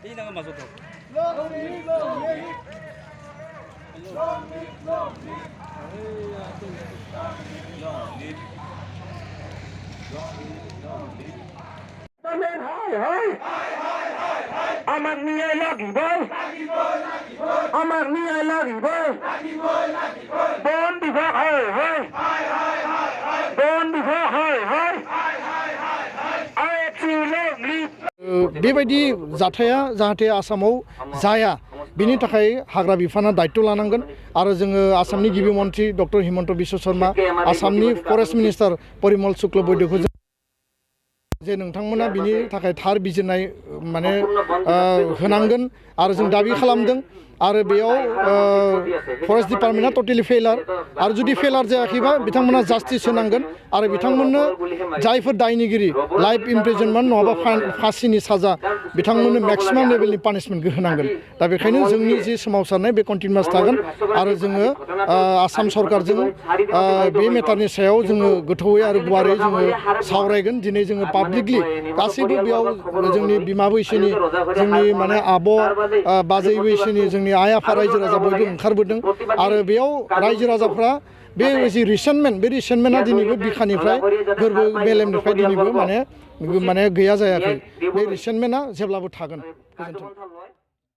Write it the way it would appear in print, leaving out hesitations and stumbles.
Ini nggak masuk tuh. Amak niai lagi boy. Amak niai lagi boy. Bon bisa hai. Bon bisa hai. बेबायदि जाथाया जाहाथे आसामाव जाया बिनि थाखाय हाग्रा बिफाना दायित्व लानांगोन आरो जोङो आसामनि गिबि मन्थ्रि डक्टर हिमन्त बिश्व शर्मा आसामनि फरेस्ट मिनिस्टार परिमल शुक्ल बैद्यखौ जे नोंथांमोना बिनि थाखाय थार बिजिरनाय माने होनांगोन आरो जों दाबि खालामदों आरो बेयाव फरेस्ट डिपार्टमेन्टआ टटेलि फेलार आरो जुदि फेलार जायाखैबा बिथांमोना जास्टिस होनांगोन आरो बिथांमोननो जायफोर दायनिगिरि लाइफ इमप्रिजनमेन्ट नङाबा फासिनि साजा बिथांमोननो मेक्सिमाम लेभेलनि पानिशमेन्ट होनांगोन दा बेखायनो जोंनि जि सोमावसारनाय बे कन्टिनिउआस थागोन आरो जोङो आसाम सरकारजों बे मेटारनि सायाव जोङो गोथौयै आरो गुवारै जोङो सावरायगोन दिनै जोङो पाब्लिकलि गासैबो बेयाव जोंनि बिमा बैसोनि जोंनि माने आब' बाजै बैसोनि जोंनि आइ आफा रायजो राजा बयबो ओंखारबोदों आरो बेयाव रायजो राजाफ्रा बे जि रिसेन्टमेन्ट बे रिसेन्टमेन्टआ दिनैबो बिखानिफ्राय गोरबो मेलेमनिफ्राय दिनैबो माने गैया जायाखै बे रिसेन्टमेन्टआ जेब्लाबो थागोन गोजोन्थों।